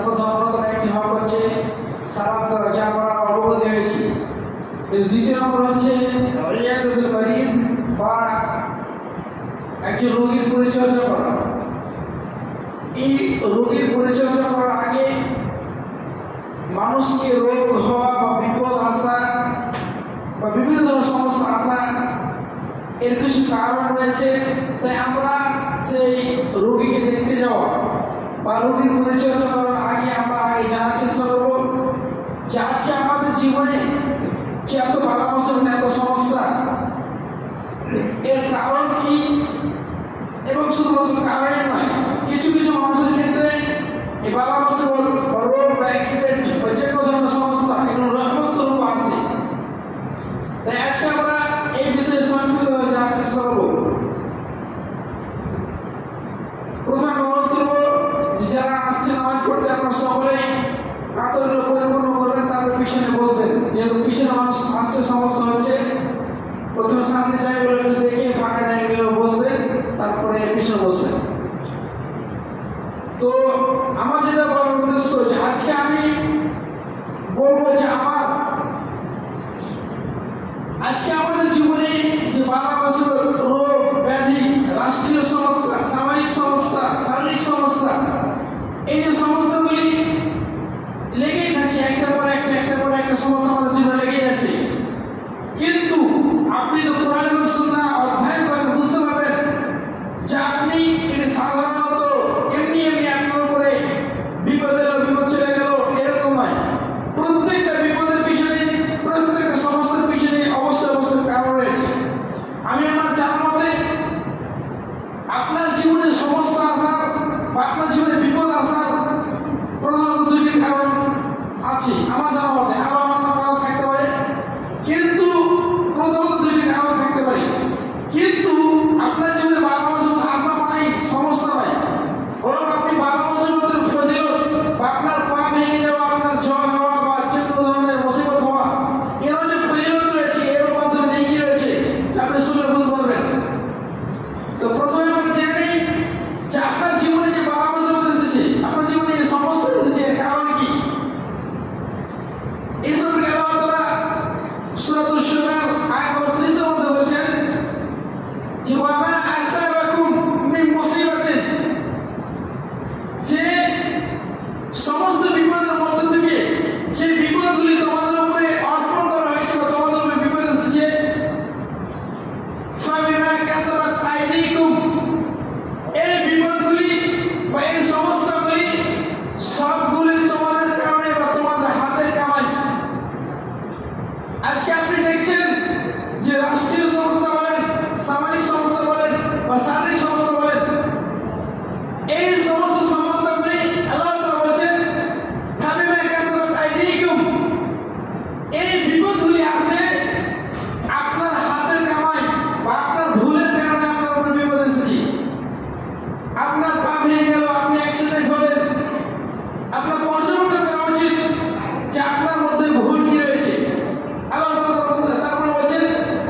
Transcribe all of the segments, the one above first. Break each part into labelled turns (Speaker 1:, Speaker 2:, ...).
Speaker 1: প্রথমত একটি হক হচ্ছে সালাম দেওয়া, যা আমরা অবগত হয়েছি। দ্বিতীয় নম্বর হচ্ছে রিয়াদাতুল মারিদ, বা একজন রোগীর পরিচর্যা করা। এই রোগীর পরিচর্যা করার আগে মানুষকে রোগ হওয়া বা বিপদ আসা বা বিভিন্ন ধরনের সমস্যা আসা এর কিছু কারণ রয়েছে। তাই আমরা সেই রোগীকে দেখতে যাওয়া বা রোগীর পরিচর্যা করার আগে আমরা জানার চেষ্টা করবো যে আজকে আমাদের জীবনে যে এত ভালোবাসা এত সমস্যা, এর কারণ কি। এবং শুধুমাত্র কারণই নয়, কিছু কিছু মানুষের ক্ষেত্রে এই ভালোবাসা রোগ বা অ্যাক্সিডেন্ট বা যে কোনো ধরনের সমস্যা এগুলো রহমত স্বরূপ আসে। তাই আজকে আমরা এই বিষয়ে সংক্ষিপ্তভাবে জানার চেষ্টা করবো। প্রথমে অনুরোধ করবো যে যারা আসছে নামাজ পড়তে আপনারা সকলেই কাতারগুলো পরিপূর্ণ করবেন, তারপরে পিছনে বসবেন। যেহেতু পিছনে মানুষ আসছে, সমস্যা হচ্ছে, প্রথমে সামনে জায়গাগুলো একটু দেখে ফাঁকা জায়গাগুলো বসবেন, তারপরে পিছনে বসবেন। তো আমার যেটা বলার উদ্দেশ্য যে আজকে আমি বলবো যে আজকে আমাদের জীবনে যে 12 বছর রোগ ব্যাধি, রাষ্ট্রীয় সমস্যা, সামাজিক সমস্যা, শারীরিক সমস্যা, এই যে সমস্যাগুলি লেগেই থাকছে, একটার পর একটা সমস্যা আমাদের জীবনে লেগেই আছে। কিন্তু আপনি তো কোরআন এবং সুন্নাহ অধ্যয়ন করেন, বুঝতে পারবেন যে আপনি এটা সাধারণত এমনি আপনার উপরে বিপদ এলো, বিপদ চলে গেল এরকম নয়। প্রত্যেকটা বিপদের পিছনে, প্রত্যেকটা সমস্যার পিছনে অবশ্যই কারণ রয়েছে। আমি আমার জানা মতে আপনার জীবনে সমস্যা আসার বা আপনার জীবনে বিপদ আসার প্রধানত দুটি কারণ আছে আমার জানা মতে, আরো অন্য কারণ থাকতে পারে, কিন্তু প্রধানত দুটি কারণ থাকতে পারে। কিন্তু আপনার জীবনে 12 বছর আসা মানে সমস্যা নয়, বরং আপনি 12 বছর মধ্যে ফজিলত বা আপনার পা ভেঙে যাওয়া, আপনার জ্বর হওয়া বা যে কোনো ধরনের মুসিবত হওয়া, এরও যে ফজিলত রয়েছে, এর মাধ্যমে নেকি রয়েছে, যা আপনি শুনে বুঝতে পারবেন। তো প্রথমে আমরা জেনে নিই যে আপনার জীবনে যে 12 বছর মধ্যে এসেছে, আপনার জীবনে যে সমস্যা এসেছে, এর কারণ কি। এই সম্পর্কে আল্লাহ তাআলা সূরাতুশ শুরা আয়াত 30 এর মধ্যে বলেছেন যে ওয়া মা আসাবাকুম মিন মুসিবাতিন, যে সমস্ত বিপদের মধ্য থেকে যে বিপদগুলি তোমাদের উপরে অর্পণ করা হয়েছে বা তোমাদের উপরে বিপদ এসেছে, ফাবিমা কাসাবাত আইদিকুম, এই বিপদগুলি বা এই সমস্যাগুলি সবগুলি তোমাদের কারণে বা তোমাদের হাতের কামাই। আজকে আপনি দেখছেন যে রাষ্ট্রীয় সমস্যা বলেন, সামাজিক সমস্যা বলেন বা শারীরিক সমস্যা বলেন, এই সমস্ত সমস্যাগুলি আল্লাহ তাআলা বলেছেন ফাবিমা কাসাবাত আইদিকুম, এই বিপদগুলি আসে আপনার হাতের কামাই বা আপনার ভুলের কারণে আপনার উপর বিপদ এসেছে। আপনার পা ভেঙে গেল, আপনি অ্যাক্সিডেন্ট হলেন, আপনার পর্যবেক্ষণ করা উচিত যে আপনার মধ্যে ভুল কি রয়েছে। আল্লাহ তারপরে বলছেন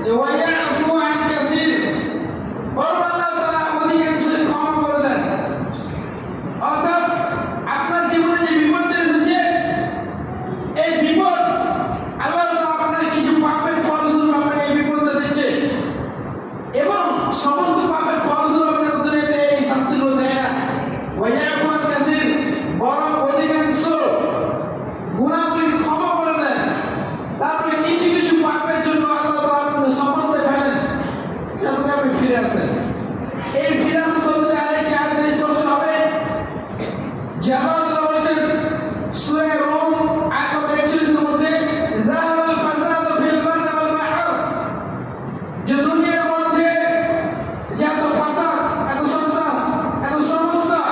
Speaker 1: যে ওয়ায়াফু আন কাসীর, বরং আল্লাহ তাআলা অধিকাংশই ক্ষমা করে দেন। অর্থাৎ আপনার জীবনে যে বিপদ এসেছে, এই বিপদ আল্লাহ তাআলা আপনার কিছু পাপের ফলস্বরূপ আপনাকে এই বিপদটা দিচ্ছে, এবং সমস্ত পাপের ফলস্বরূপ আপনাকে দুনিয়াতে এই শাস্তিগুলো দেয় না। ওয়ায়াফু আন কাসীর, বরং অধিকাংশ গুনাহগুলিকে ক্ষমা করে দেন। তারপরে কিছু কিছু পাপের জন্য আল্লাহ তাআলা আপনাদের সমস্যায় ফেলেন, যাতে আপনি ফিরে আসেন। এই ফিরে আসা শব্দটি আরেকটি আয়াতে স্পষ্ট হবে, যে আল্লাহ তাআলা বলেছেন সূরা রুম আয়াত নম্বর 41 এর মধ্যে, যাহারাল ফাসাদু ফিল বাররি ওয়াল বাহর, যে দুনিয়ার মধ্যে যে এত ফাসাদ, এত সন্ত্রাস, এত সমস্যা,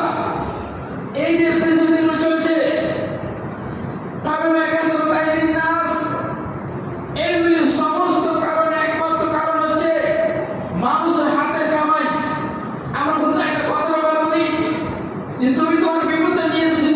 Speaker 1: এই যে পৃথিবীতে চলছে, ফাবিমা কাসাবাত আইদিন নাস, এইগুলি সমস্ত কারণে একমাত্র কারণ হচ্ছে মানুষের হাতের কামাই। আমরা শুধু একটা কথা বলি যে তুমি তোমার বিপদটা নিয়ে এসেছো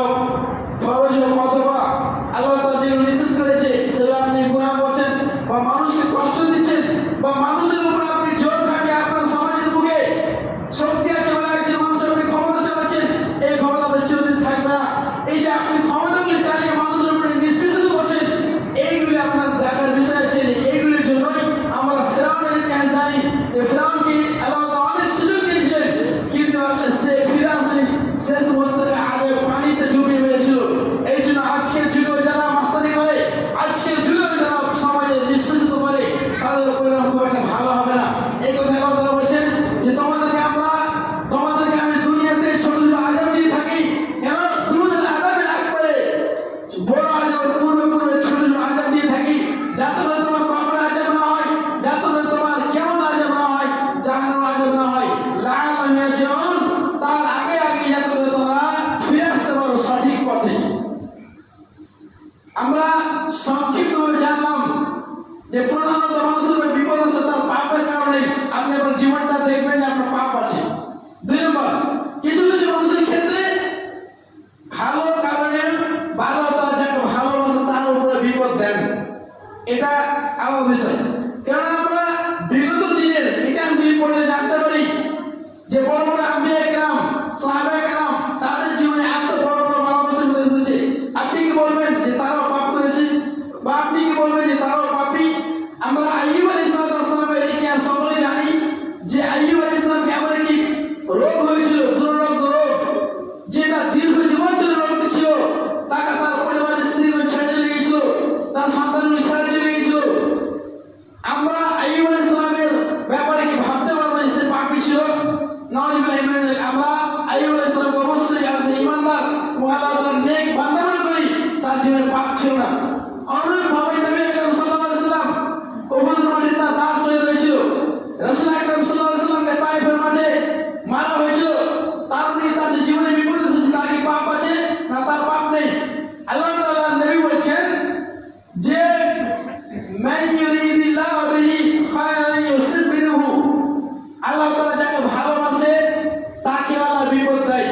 Speaker 1: হোক, ফরজ হোক, অথবা আল্লাহ তাআলা যেগুলো নিষেধ করেছে সেগুলো আপনি গুনাহ করছেন বা মানুষকে কষ্ট দিচ্ছেন বা মানুষের উপর আপনি জোর খাটিয়ে আপনার সমাজের বুকে শক্তি আছে বলে একজন মানুষের আপনি ক্ষমতা চালাচ্ছেন, এই ক্ষমতা আপনার চিরদিন থাকবে না। এই যে আপনি ক্ষমতাগুলি চালিয়ে মানুষের উপরে নিষ্পেষিত করছেন, এইগুলি আপনার দেখার বিষয় আছে। এইগুলির জন্যই আমরা ফেরাউনের ইতিহাস জানি যে ফেরাউনকে আল্লাহ তাআলা অনেক সুযোগ দিয়েছিলেন, কিন্তু সে ফিরে আসেনি, শেষ মুহূর্তে আগে পানিতে ডুবিয়ে মেরেছিল। এই জন্য আজকের যুগে যারা মাস্তানি করে, আজকের যুগে যারা সমাজে নিষ্পেষিত করে, তাদের পরিণাম খুব একটা ভালো হবে না। এই কথা আল্লাহ তাআলা বলছেন যে তোমাদেরকে আমি দুনিয়াতে ছোট ছোট আযাব দিয়ে থাকি, কেন দুনিয়ার আযাবের আকবারে বড় আযাবের পূর্বে ছোট ছোট আযাব দিয়ে থাকি, যাতে করে তোমার কবরের আযাব না হয়, যাতে করে তোমার কেমন আযাব না হয়, জাহান্নামের আযাব না হয়, লাআল্লাহুম ইয়ারজিউন, তার আগে যাতে করে তোমরা ফিরে আসতে পারো সঠিক পথে। আমরা সংক্ষিপ্তভাবে জানলাম যে প্রধানত মানুষের উপর বিপদ আছে তার পাপের কারণে। আপনি আপনার জীবনটা দেখবেন যে আপনার পাপ আছে। 2 নম্বর, কিছু কিছু মানুষের ক্ষেত্রে ভালো কারণে ভালো তার যাকে ভালোবাসেন তার উপরে বিপদ দেন, এটা আমার বিষয়। কারণ আমরা বিগত দিনের ইতিহাস পড়লে জানতে পারি যে বড় বড় আম্বিয়া কেরাম, সাহাবায়ে কেরাম, তাদের জীবনে এত বড় বড় ভালোবাসা এসেছে। আপনি কি বলবেন যে তারাও পাপ করেছে, বা আপনি কি বলবেন যে তারাও পাপী? আমরা আইয়ুব আলাইহিস সালামের ইতিহাস সকলে জানি যে আইয়ুব আলাইহিস সালামকে এমন একটি রোগ হয়েছিল, দুর্রোগ রোগ, যেটা দীর্ঘ জীবন ধরে রোগটি ছিল। তাকে তার পরিবারের স্ত্রীগণ ছেড়ে চলে গিয়েছিল, তার সন্তানগুলি ছেড়ে চলে গিয়েছিল। আমরা আইয়ুব আলাইহিস সালামের ব্যাপারে কি ভাবতে পারবো যে সে পাপী ছিল? নাউযুবিল্লাহি। আমরা আইয়ুব আলাইহিস সালামকে অবশ্যই আমাদের ঈমানদার ও আল্লাহ তাআলার নেক বান্দা মনে করি, তার জীবনে পাপ ছিল না। অনুরূপভাবে নবী আকরাম সাল্লাল্লাহু আলাইহি ওয়াসাল্লাম উহুদের মাঠে তার দাঁত শহীদ হয়েছিল। রাসূল আকরাম সাল্লাল্লাহু আলাইহি ওয়াসাল্লামকে তায়েফের মাঠে মারা হয়েছিল। তার নিয়ে তার যে জীবনে বিপদ এসেছে, তার কি পাপ আছে না তার পাপ নেই? আল্লাহ তাআলা নবী বলছেন যে মান ইউরিদিল্লাহু বিহি খায়রান ইউসিব বিহি, আল্লাহ তাআলা যাকে ভালোবাসে তাকে আল্লাহ বিপদ দেয়।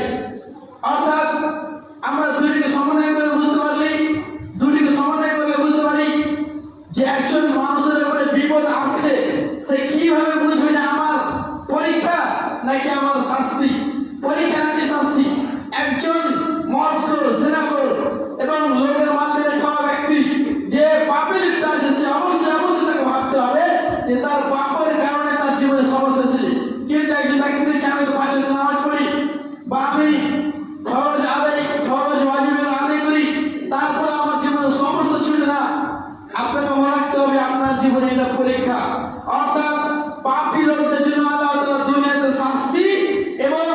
Speaker 1: অর্থাৎ আমরা দুটিকে সমন্বয় করে বুঝতে পারি যে একজন মানুষের উপরে বিপদ আসছে, সে কিভাবে বুঝবে যে আমার পরীক্ষা নাকি আমার শাস্তি, পরীক্ষা নাকি শাস্তি। একজন মদখোর, জিনাখোর এবং লোকের মাল মেরে খাওয়া ব্যক্তি যে পাপে লিপ্ত আছে, সে অবশ্যই তাকে ভাবতে হবে যে তার পাপের কারণে তার জীবনে সমস্যা এসেছে। কিন্তু একজন ব্যক্তি দিচ্ছে আমি তো 5 ওয়াক্ত নামাজ পড়ি বা আমি ফরজ ওয়াজিব আদায় করি, তারপরে আমার জীবনে সমস্যা ছুটে না, আপনাকে মনে রাখতে হবে আপনার জীবনে এটা পরীক্ষা। অর্থাৎ পাপী লোকদের জন্য আল্লাহ তাআলা দুনিয়াতে শাস্তি এবং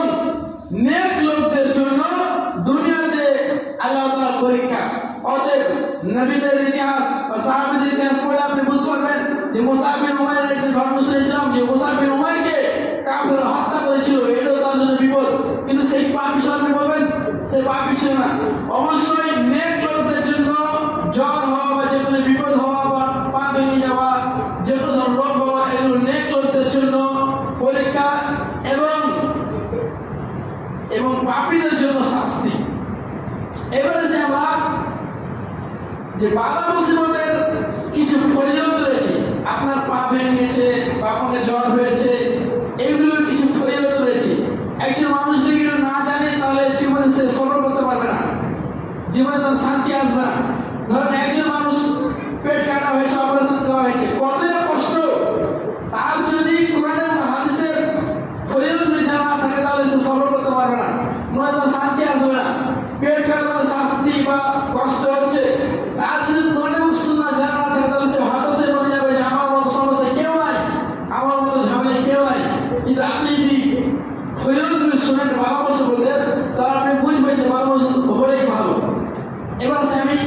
Speaker 1: নেক লোকদের জন্য দুনিয়াতে আল্লাহ তাআলা পরীক্ষা। অতএব নবীদের ইতিহাস বা সাহাবীদের ইতিহাস পড়লে আপনি বুঝতে পারবেন যে মুসআব বিন উমাইর একদিন ঘটনা শুনেছিলাম যে মুসআব বিন উমাইরকে কাফেররা হত্যা করেছিল, এটাও তার জন্য বিপদ। কিন্তু সেই পাপী আপনি বলবেন সে পাপী ছিল না। অবশ্যই নেক লোকদের জন্য জ্বর হওয়া বা যে কোনো বিপদ হওয়া বা পা ভেঙে যাওয়া, যে কোনো রোগ হওয়া, এগুলো নেক লোকদের জন্য পরীক্ষা এবং পাপীদের জন্য শাস্তি। এবারে যে আমরা যে বালা মুসিবতের কিছু ফজিলত রয়েছে, আপনার পা ভেঙে গেছে বা আপনার জ্বর হয়েছে, এগুলোর কিছু ফজিলত রয়েছে। একজন মানুষ যদি এগুলো না জানে তাহলে জীবনে সে সফল করতে পারবে না, জীবনে তার শান্তি আসবে না। ধরেন একজন মানুষ পেট কাটা হয়েছে, অপারেশন করা হয়েছে, কতটা কষ্ট, তার যদি কোরআনের হাদিসের ফজিলত জানা না থাকে তাহলে সে সফল করতে পারবে না, মনে তার শান্তি আসবে না। পেট কাটা মানে শাস্তি বা কষ্ট হচ্ছে, তার যদি কোরআনের সুন্নাহ জানা না থাকে তাহলে সে হতাশায় পড়ে যাবে যে আমার মতো সমস্যা কেউ নাই, আমার মতো ঝামেলা কেউ নাই। কিন্তু আপনি যদি ফজিলতগুলো শুনেন, ভালোবাসা বলতেন, তাহলে আপনি বুঝবেন যে ভালোবাসা হলেই ভালো। এবার আমি